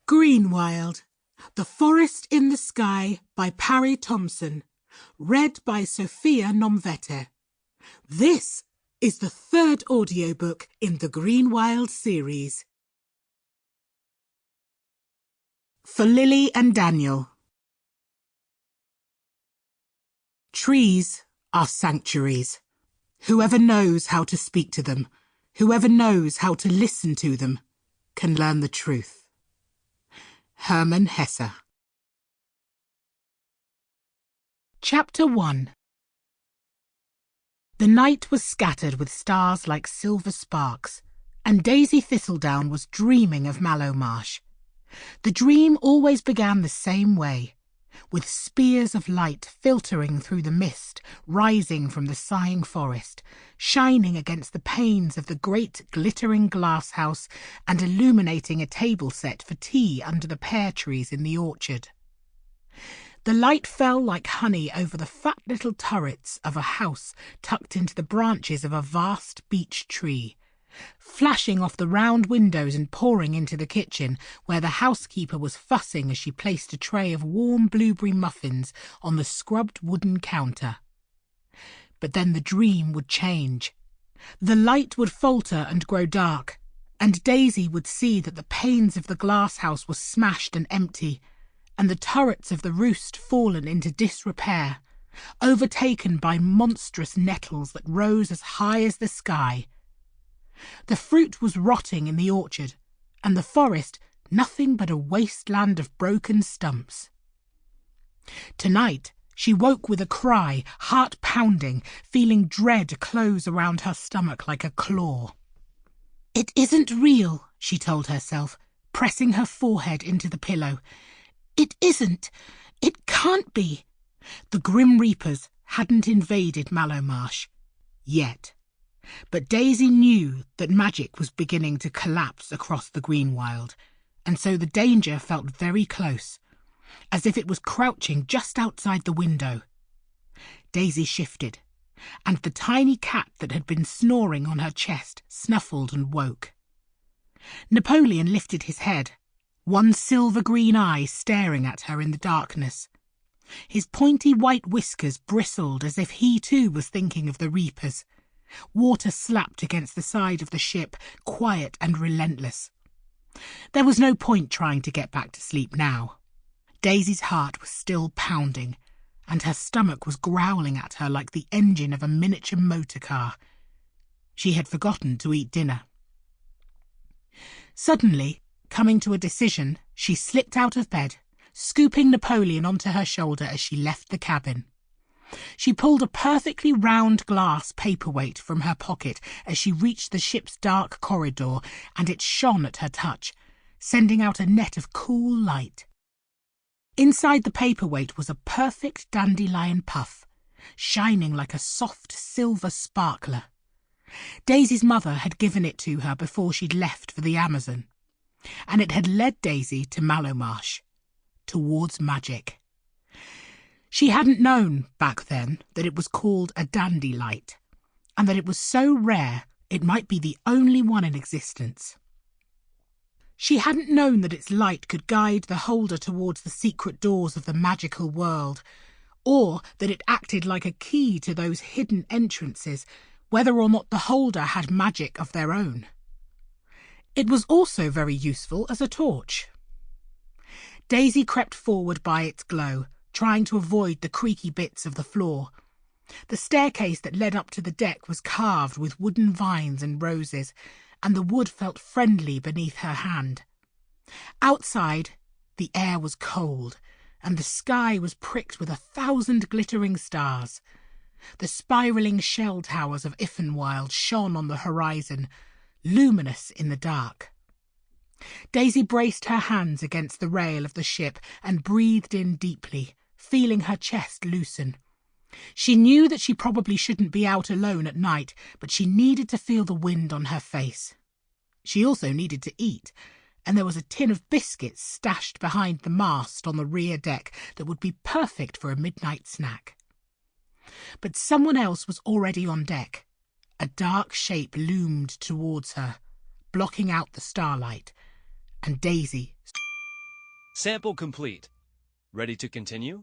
Greenwild, The Forest in the Sky by Pari Thomson. Read by Sophia Nomvete. This is the third audiobook in the Greenwild series. For Lily and Daniel. Trees are sanctuaries. Whoever knows how to speak to them, whoever knows how to listen to them, can learn the truth. Hermann Hesse. Chapter 1. The night was scattered with stars like silver sparks, and Daisy Thistledown was dreaming of Mallow Marsh. The dream always began the same way, with spears of light filtering through the mist, rising from the sighing forest, shining against the panes of the great glittering glass house and illuminating a table set for tea under the pear trees in the orchard. The light fell like honey over the fat little turrets of a house tucked into the branches of a vast beech tree, flashing off the round windows and pouring into the kitchen, where the housekeeper was fussing as she placed a tray of warm blueberry muffins on the scrubbed wooden counter. But then the dream would change. The light would falter and grow dark, and Daisy would see that the panes of the glass house were smashed and empty, and the turrets of the roost fallen into disrepair, overtaken by monstrous nettles that rose as high as the sky. The fruit was rotting in the orchard, and the forest nothing but a wasteland of broken stumps. Tonight she woke with a cry, heart pounding, feeling dread close around her stomach like a claw. "It isn't real," she told herself, pressing her forehead into the pillow. "It isn't. It can't be." The Grim Reapers hadn't invaded Mallow Marsh. Yet. But Daisy knew that magic was beginning to collapse across the Greenwild, and so the danger felt very close, as if it was crouching just outside the window. Daisy shifted, and the tiny cat that had been snoring on her chest snuffled and woke. Napoleon lifted his head, one silver-green eye staring at her in the darkness. His pointy white whiskers bristled as if he too was thinking of the Reapers. Water slapped against the side of the ship, quiet and relentless. There was no point trying to get back to sleep now. Daisy's heart was still pounding, and her stomach was growling at her like the engine of a miniature motor car. She had forgotten to eat dinner. Suddenly, coming to a decision, she slipped out of bed, scooping Napoleon onto her shoulder as she left the cabin. She pulled a perfectly round glass paperweight from her pocket as she reached the ship's dark corridor, and it shone at her touch, sending out a net of cool light. Inside the paperweight was a perfect dandelion puff, shining like a soft silver sparkler. Daisy's mother had given it to her before she'd left for the Amazon, and it had led Daisy to Mallow Marsh, towards magic. She hadn't known, back then, that it was called a dandy light, and that it was so rare it might be the only one in existence. She hadn't known that its light could guide the holder towards the secret doors of the magical world, or that it acted like a key to those hidden entrances, whether or not the holder had magic of their own. It was also very useful as a torch. Daisy crept forward by its glow, trying to avoid the creaky bits of the floor. The staircase that led up to the deck was carved with wooden vines and roses, and the wood felt friendly beneath her hand. Outside, the air was cold, and the sky was pricked with 1,000 glittering stars. The spiralling shell towers of Ifenwild shone on the horizon, luminous in the dark. Daisy braced her hands against the rail of the ship and breathed in deeply, feeling her chest loosen. She knew that she probably shouldn't be out alone at night, but she needed to feel the wind on her face. She also needed to eat, and there was a tin of biscuits stashed behind the mast on the rear deck that would be perfect for a midnight snack. But someone else was already on deck. A dark shape loomed towards her, blocking out the starlight, and Daisy Sample complete. Ready to continue?